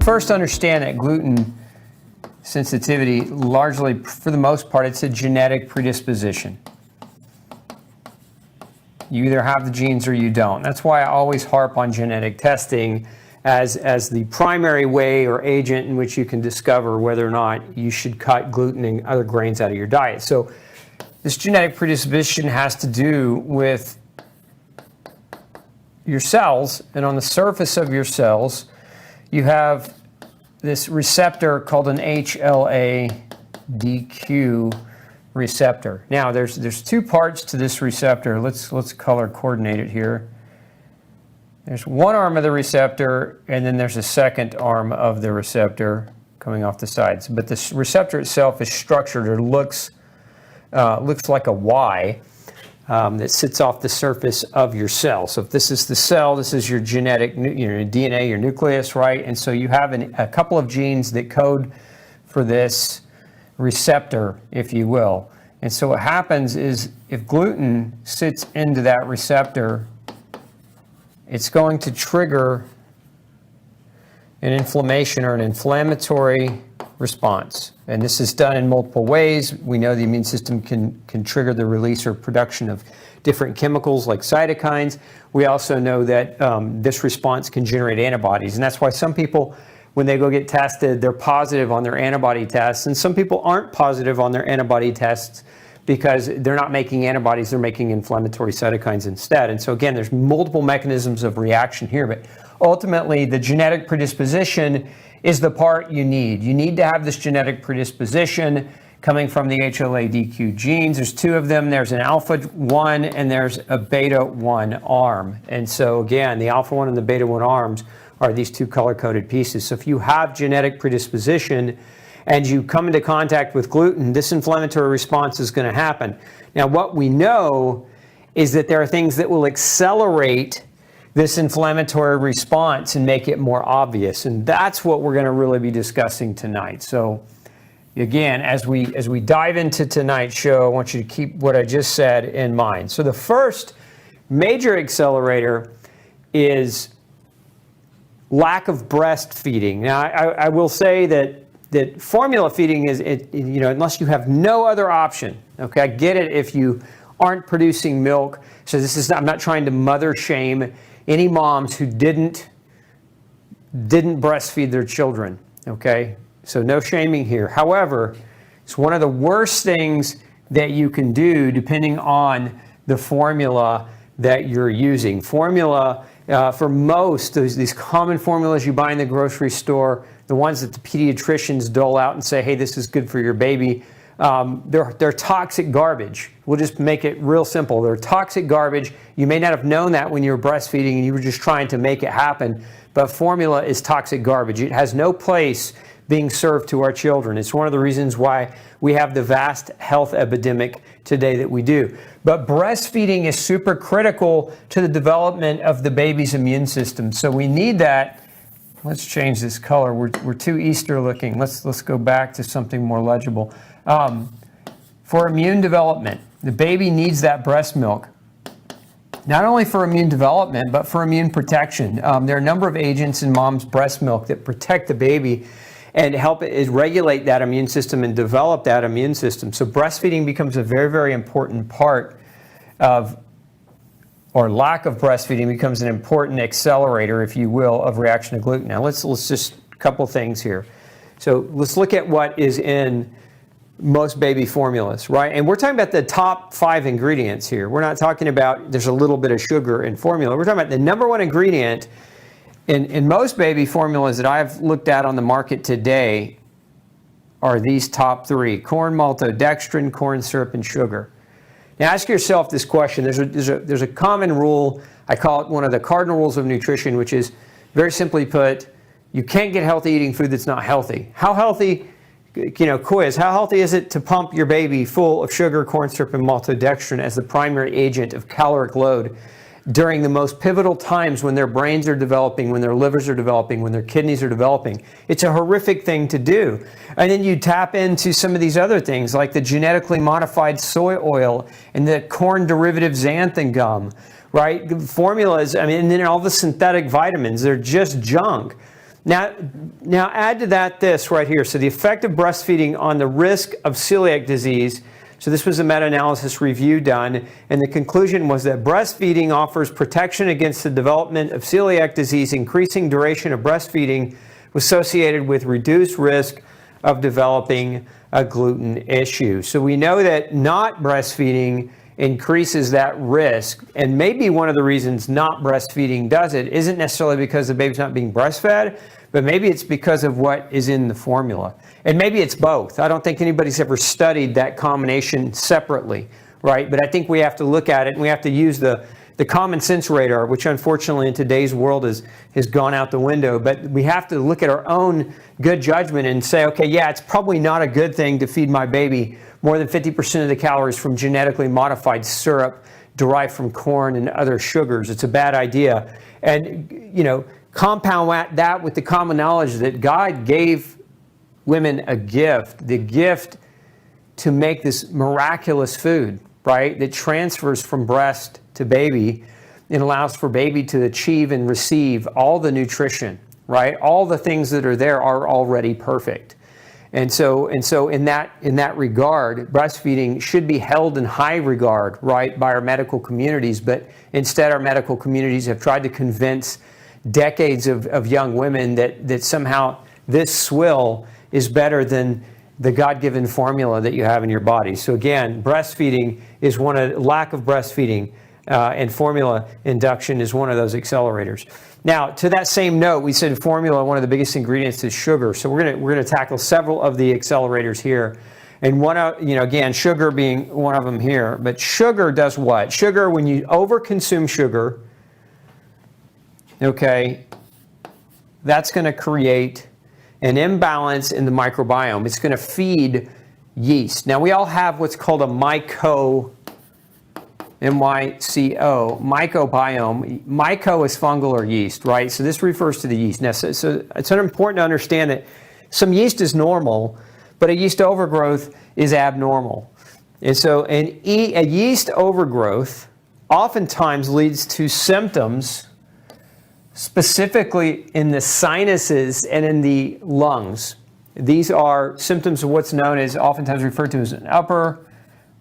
First, understand that gluten sensitivity, largely, for the most part, it's a genetic predisposition. You either have the genes or you don't. That's why I always harp on genetic testing as the primary way or agent in which you can discover whether or not you should cut gluten and other grains out of your diet. So this genetic predisposition has to do with your cells, and on the surface of your cells, you have this receptor called an HLA-DQ receptor. Now, there's two parts to this receptor. Let's color coordinate it here. There's one arm of the receptor, and then there's a second arm of the receptor coming off the sides. But the receptor itself is structured, or looks like a Y that sits off the surface of your cell. So if this is the cell, this is your genetic, your DNA, your nucleus, right? And so you have a couple of genes that code for this receptor, if you will. And so what happens is if gluten sits into that receptor, it's going to trigger an inflammation or an inflammatory response. And this is done in multiple ways. We know the immune system can trigger the release or production of different chemicals like cytokines. We also know that this response can generate antibodies. And that's why some people, when they go get tested, they're positive on their antibody tests. And some people aren't positive on their antibody tests because they're not making antibodies, they're making inflammatory cytokines instead. And so again, there's multiple mechanisms of reaction here, but ultimately the genetic predisposition is the part you need. You need to have this genetic predisposition coming from the HLA-DQ genes. There's two of them. There's an alpha-1 and there's a beta-1 arm. And so again, the alpha-1 and the beta-1 arms are these two color-coded pieces. So if you have genetic predisposition and you come into contact with gluten, this inflammatory response is going to happen. Now, what we know is that there are things that will accelerate this inflammatory response and make it more obvious. And that's what we're going to really be discussing tonight. So again, as we dive into tonight's show, I want you to keep what I just said in mind. So the first major accelerator is lack of breastfeeding. Now, I will say that formula feeding is, unless you have no other option, okay? I get it if you aren't producing milk. So I'm not trying to mother shame any moms who didn't breastfeed their children, okay? So no shaming here. However, it's one of the worst things that you can do depending on the formula that you're using. Formula, for most, these common formulas you buy in the grocery store, the ones that the pediatricians dole out and say, hey, this is good for your baby, they're toxic garbage. We'll just make it real simple. They're toxic garbage. You may not have known that when you were breastfeeding and you were just trying to make it happen, but formula is toxic garbage. It has no place being served to our children. It's one of the reasons why we have the vast health epidemic today that we do. But breastfeeding is super critical to the development of the baby's immune system. So we need that. Let's change this color. We're too Easter looking. Let's go back to something more legible. For immune development, the baby needs that breast milk. Not only for immune development, but for immune protection. There are a number of agents in mom's breast milk that protect the baby and help it regulate that immune system and develop that immune system. So breastfeeding becomes a very, very important part of, or lack of breastfeeding becomes an important accelerator, if you will, of reaction to gluten. Now let's just a couple things here. So let's look at what is in most baby formulas, right? And we're talking about the top 5 ingredients here. We're not talking about there's a little bit of sugar in formula. We're talking about the number 1 ingredient in most baby formulas that I've looked at on the market today are these top 3: corn, maltodextrin, corn syrup, and sugar. Now ask yourself this question. There's a common rule. I call it one of the cardinal rules of nutrition, which is, very simply put, you can't get healthy eating food that's not healthy. How healthy, quiz, how healthy is it to pump your baby full of sugar, corn syrup, and maltodextrin as the primary agent of caloric load during the most pivotal times when their brains are developing, when their livers are developing, when their kidneys are developing? It's a horrific thing to do. And then you tap into some of these other things like the genetically modified soy oil and the corn derivative xanthan gum, right? Formulas, and then all the synthetic vitamins, they're just junk. Now add to that this right here. So the effect of breastfeeding on the risk of celiac disease. So this was a meta-analysis review done, and the conclusion was that breastfeeding offers protection against the development of celiac disease. Increasing duration of breastfeeding was associated with reduced risk of developing a gluten issue. So we know that not breastfeeding increases that risk, and maybe one of the reasons not breastfeeding does it isn't necessarily because the baby's not being breastfed, but maybe it's because of what is in the formula. And maybe it's both. I don't think anybody's ever studied that combination separately, right? But I think we have to look at it, and we have to use the common sense radar, which unfortunately in today's world has gone out the window. But we have to look at our own good judgment and say, okay, yeah, it's probably not a good thing to feed my baby more than 50% of the calories from genetically modified syrup derived from corn and other sugars. It's a bad idea. And, compound that with the common knowledge that God gave women a gift, the gift to make this miraculous food, right, that transfers from breast to baby and allows for baby to achieve and receive all the nutrition, right? All the things that are there are already perfect. And so in that regard, breastfeeding should be held in high regard, right, by our medical communities. But instead, our medical communities have tried to convince decades of young women that somehow this swill is better than the God-given formula that you have in your body. So again, breastfeeding is lack of breastfeeding and formula induction is one of those accelerators. Now, to that same note, we said formula, one of the biggest ingredients is sugar. So we're gonna tackle several of the accelerators here. And again, sugar being one of them here. But sugar does what? Sugar, when you overconsume sugar, okay, that's going to create an imbalance in the microbiome. It's going to feed yeast. Now, we all have what's called a myco, M-Y-C-O, mycobiome. Myco is fungal or yeast, right? So this refers to the yeast. Now, so it's important to understand that some yeast is normal, but a yeast overgrowth is abnormal. And so a yeast overgrowth oftentimes leads to symptoms specifically in the sinuses and in the lungs. These are symptoms of what's known as, oftentimes referred to as an upper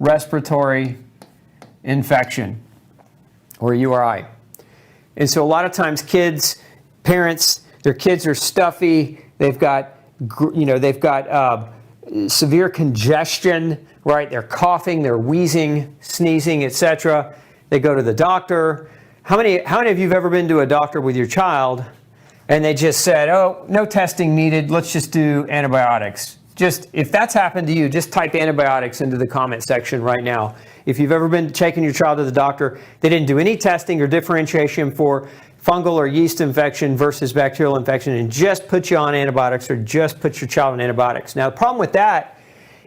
respiratory infection, or URI. And so a lot of times parents, their kids are stuffy, they've got severe congestion, right? They're coughing, they're wheezing, sneezing, etc. They go to the doctor. How many of you have ever been to a doctor with your child and they just said, oh, no testing needed, let's just do antibiotics? If that's happened to you, just type antibiotics into the comment section right now. If you've ever been taking your child to the doctor, they didn't do any testing or differentiation for fungal or yeast infection versus bacterial infection and just put you on antibiotics or just put your child on antibiotics. Now, the problem with that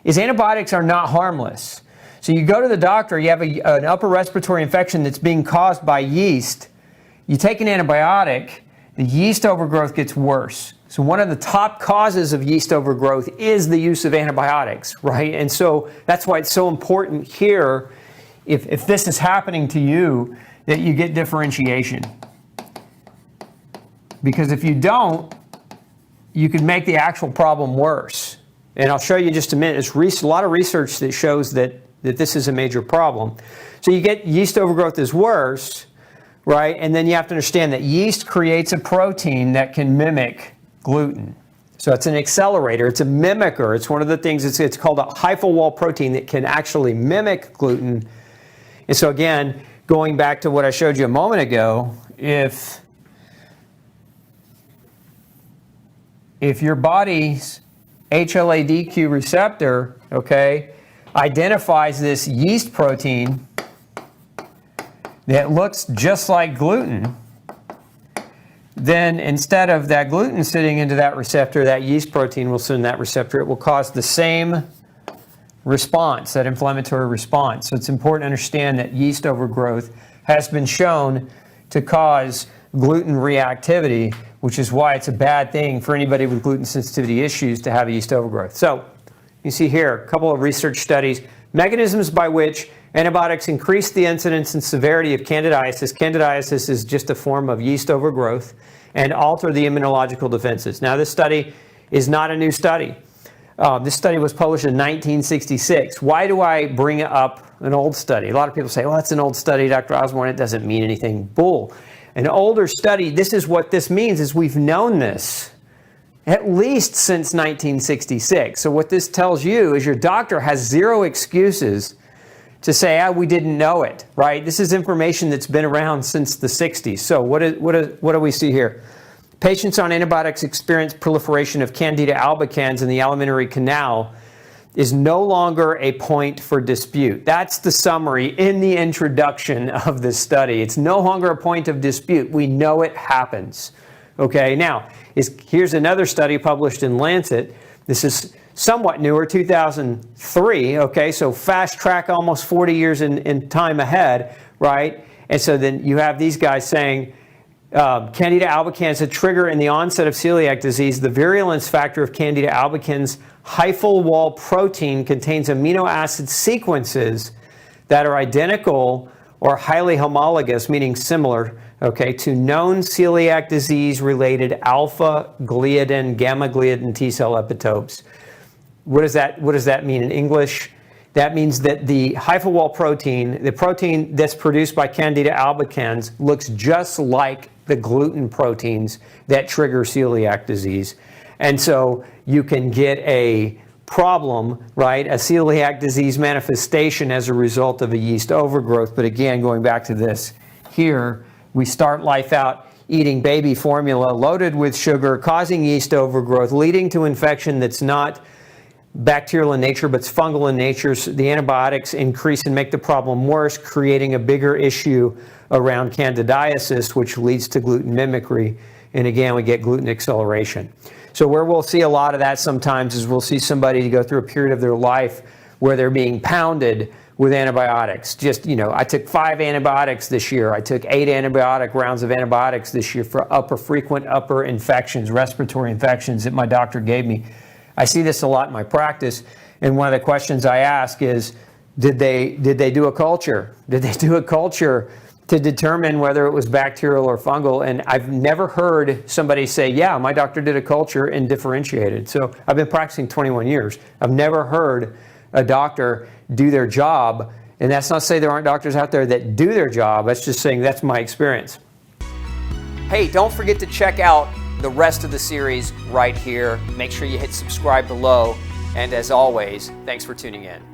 is antibiotics are not harmless. So you go to the doctor, you have an upper respiratory infection that's being caused by yeast. You take an antibiotic, the yeast overgrowth gets worse. So one of the top causes of yeast overgrowth is the use of antibiotics, right? And so that's why it's so important here, if this is happening to you, that you get differentiation. Because if you don't, you could make the actual problem worse. And I'll show you in just a minute. There's a lot of research that shows that this is a major problem. So you get yeast overgrowth is worse, right? And then you have to understand that yeast creates a protein that can mimic gluten. So it's an accelerator, it's a mimicker. It's one of the things, it's called a hyphal wall protein that can actually mimic gluten. And so again, going back to what I showed you a moment ago, if your body's HLA-DQ receptor, okay, identifies this yeast protein that looks just like gluten, then instead of that gluten sitting into that receptor, that yeast protein will sit in that receptor. It will cause the same response, that inflammatory response. So it's important to understand that yeast overgrowth has been shown to cause gluten reactivity, which is why it's a bad thing for anybody with gluten sensitivity issues to have a yeast overgrowth. So you see here a couple of research studies. Mechanisms by which antibiotics increase the incidence and severity of candidiasis. Candidiasis is just a form of yeast overgrowth, and alter the immunological defenses. Now, this study is not a new study. This study was published in 1966. Why do I bring up an old study? A lot of people say, well, that's an old study, Dr. Osborne, it doesn't mean anything. Bull. An older study, this is what this means, is we've known this at least since 1966. So what this tells you is your doctor has zero excuses to say, we didn't know it, right? This is information that's been around since the 60s. So what do we see here? Patients on antibiotics experience proliferation of Candida albicans in the alimentary canal is no longer a point for dispute. That's the summary in the introduction of this study. It's no longer a point of dispute. We know it happens. Okay, now, here's another study published in Lancet. This is somewhat newer, 2003, okay, so fast track, almost 40 years in time ahead, right? And so then you have these guys saying, Candida albicans, a trigger in the onset of celiac disease. The virulence factor of Candida albicans hyphal wall protein contains amino acid sequences that are identical or highly homologous, meaning similar, okay, to known celiac disease-related alpha-gliadin, gamma-gliadin T-cell epitopes. What does that mean in English? That means that the hyphal wall protein, the protein that's produced by Candida albicans, looks just like the gluten proteins that trigger celiac disease. And so you can get a problem, right, a celiac disease manifestation as a result of a yeast overgrowth. But again, going back to this, here we start life out eating baby formula loaded with sugar, causing yeast overgrowth, leading to infection that's not bacterial in nature, but it's fungal in nature. So the antibiotics increase and make the problem worse, creating a bigger issue around candidiasis, which leads to gluten mimicry. And again, we get gluten acceleration. So where we'll see a lot of that sometimes is we'll see somebody go through a period of their life where they're being pounded with antibiotics. Just, I took 5 antibiotics this year. I took 8 antibiotic rounds of antibiotics this year for frequent upper infections, respiratory infections that my doctor gave me. I see this a lot in my practice, and one of the questions I ask is, did they do a culture? Did they do a culture to determine whether it was bacterial or fungal? And I've never heard somebody say, yeah, my doctor did a culture and differentiated. So I've been practicing 21 years. I've never heard a doctor do their job, and that's not to say there aren't doctors out there that do their job. That's just saying that's my experience. Hey, don't forget to check out the rest of the series right here. Make sure you hit subscribe below. And as always, thanks for tuning in.